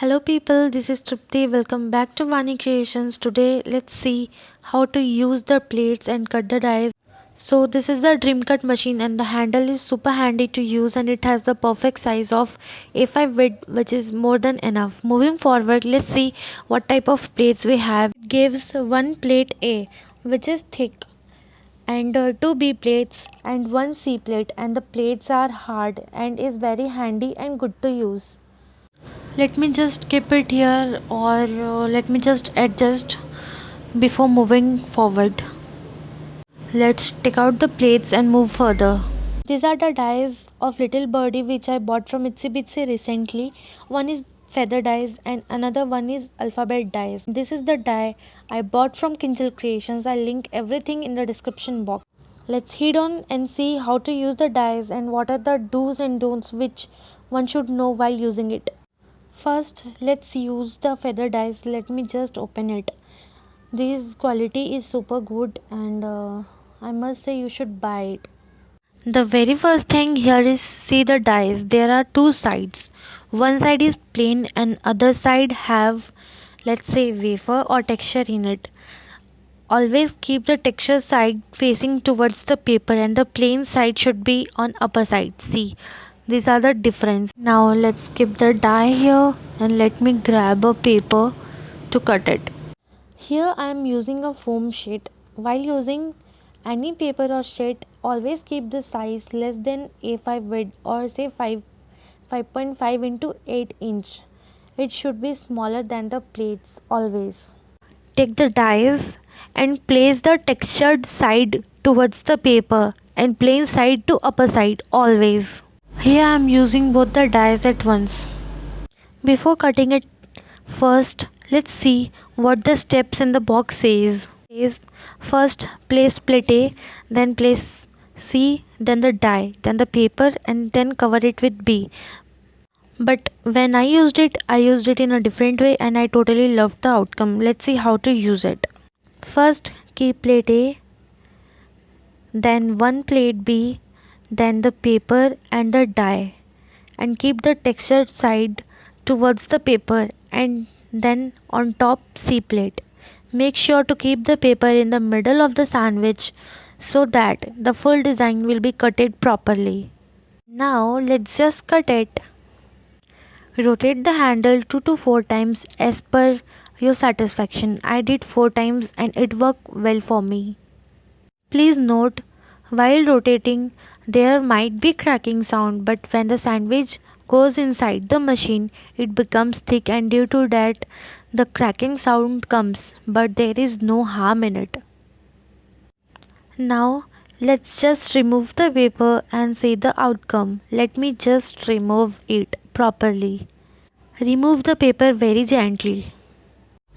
Hello people, this is Tripti. Welcome back to Vani Creations. Today let's see how to use the plates and cut the dies. So this is the dream cut machine and the handle is super handy to use and it has the perfect size of A5 width, which is more than enough. Moving forward, let's see what type of plates we have. It gives one plate A, which is thick, and two B plates and one C plate, and the plates are hard and is very handy and good to use. Let me just keep it here, or let me just adjust before moving forward. Let's take out the plates and move further. These are the dies of Little Birdie which I bought from Itsy Bitsy recently. One is feather dies and another one is alphabet dies. This is the die I bought from Kinjal Creations. I'll link everything in the description box. Let's head on and see how to use the dies and what are the do's and don'ts which one should know while using it. First, let's use the feather dies. Let me just open it. This quality is super good and I must say you should buy it. The very first thing here is see the dies. There are two sides. One side is plain and other side have, let's say, wafer or texture in it. Always keep the texture side facing towards the paper and the plain side should be on upper side. See, these are the difference. Now let's keep the die here and let me grab a paper to cut it. Here I am using a foam sheet. While using any paper or sheet, always keep the size less than A5 width or say 5.5 into 8 inch. It should be smaller than the plates always. Take the dies and place the textured side towards the paper and plain side to upper side always. Here I am using both the dies at once. Before cutting it, first let's see what the steps in the box says. First place plate A, then place C, then the die, then the paper and then cover it with B. But when I used it in a different way and I totally loved the outcome. Let's see how to use it. First keep plate A, then one plate B, then the paper and the die, and keep the textured side towards the paper and then on top C plate. Make sure to keep the paper in the middle of the sandwich so that the full design will be cutted properly. Now let's just cut it. Rotate the handle 2 to 4 times as per your satisfaction. I did 4 times and it worked well for me. Please note, while rotating there might be cracking sound, but when the sandwich goes inside the machine it becomes thick and due to that the cracking sound comes, but there is no harm in it. Now let's just remove the paper and see the outcome. Let me just remove it properly. Remove the paper very gently.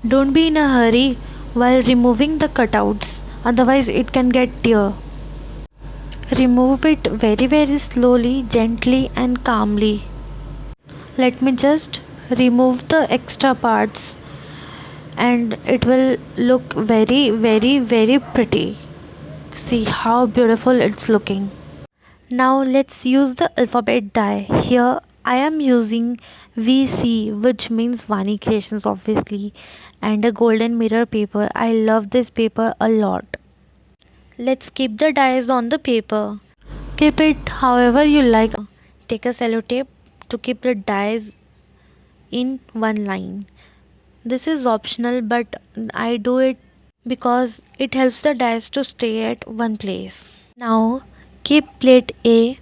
Don't be in a hurry while removing the cutouts, otherwise it can get tear. Remove it very slowly, gently and calmly. Let me just remove the extra parts and it will look very pretty. See how beautiful it's looking. Now let's use the alphabet die. Here I am using VC, which means Vani Creations obviously, and a golden mirror paper. I love this paper a lot. Let's keep the dies on the paper. Keep it however you like. Take a sellotape to keep the dies in one line. This is optional but I do it because it helps the dies to stay at one place. Now keep plate A,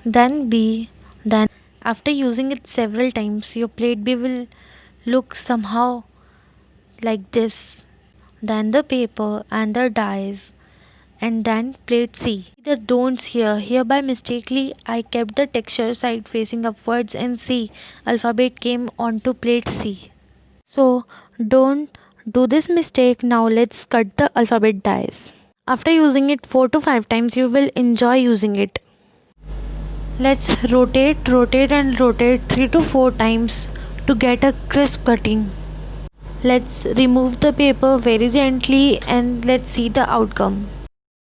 then B, then after using it several times your plate B will look somehow like this. Then the paper and the dies and then plate C. The don'ts here. Here by mistakenly I kept the texture side facing upwards and C alphabet came onto plate C. So don't do this mistake. Now let's cut the alphabet dies. After using it 4 to 5 times you will enjoy using it. Let's rotate and rotate 3 to 4 times to get a crisp cutting. Let's remove the paper very gently and let's see the outcome.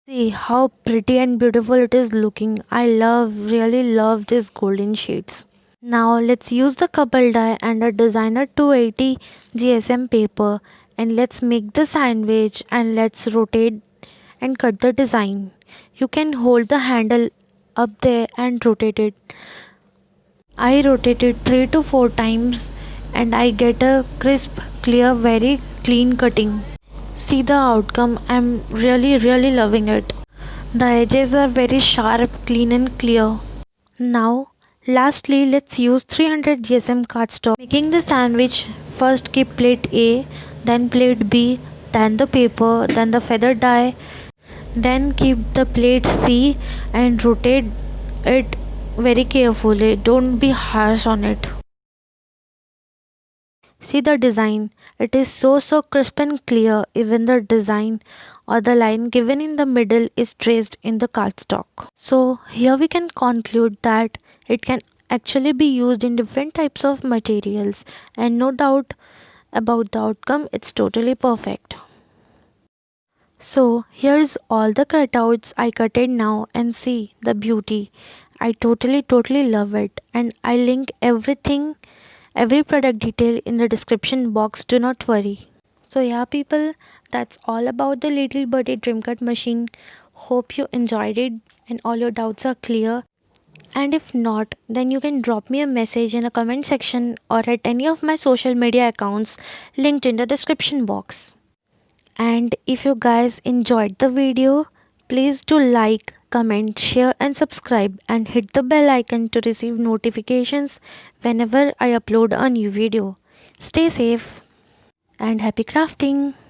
See how pretty and beautiful it is looking. I really love these golden shades. Now let's use the couple die and a designer 280 GSM paper, and let's make the sandwich, and let's rotate and cut the design. You can hold the handle up there and rotate it. I rotate it 3 to 4 times and I get a crisp, clear, very clean cutting. See the outcome, I'm really loving it. The edges are very sharp, clean and clear. Now, lastly, let's use 300 GSM cardstock. Making the sandwich, first keep plate A, then plate B, then the paper, then the feather die, then keep the plate C and rotate it very carefully. Don't be harsh on it. See the design. It is so crisp and clear. Even the design or the line given in the middle is traced in the cardstock. So here we can conclude that it can actually be used in different types of materials, and no doubt about the outcome, it's totally perfect. So here's all the cutouts I cutted now, and see the beauty. I totally love it, and I link every product detail in the description box, do not worry. So yeah people, that's all about the Little Birdie Dream Cut machine. Hope you enjoyed it and all your doubts are clear. And if not, then you can drop me a message in a comment section or at any of my social media accounts linked in the description box. And if you guys enjoyed the video, please do like, comment, share and subscribe, and hit the bell icon to receive notifications whenever I upload a new video. Stay safe and happy crafting!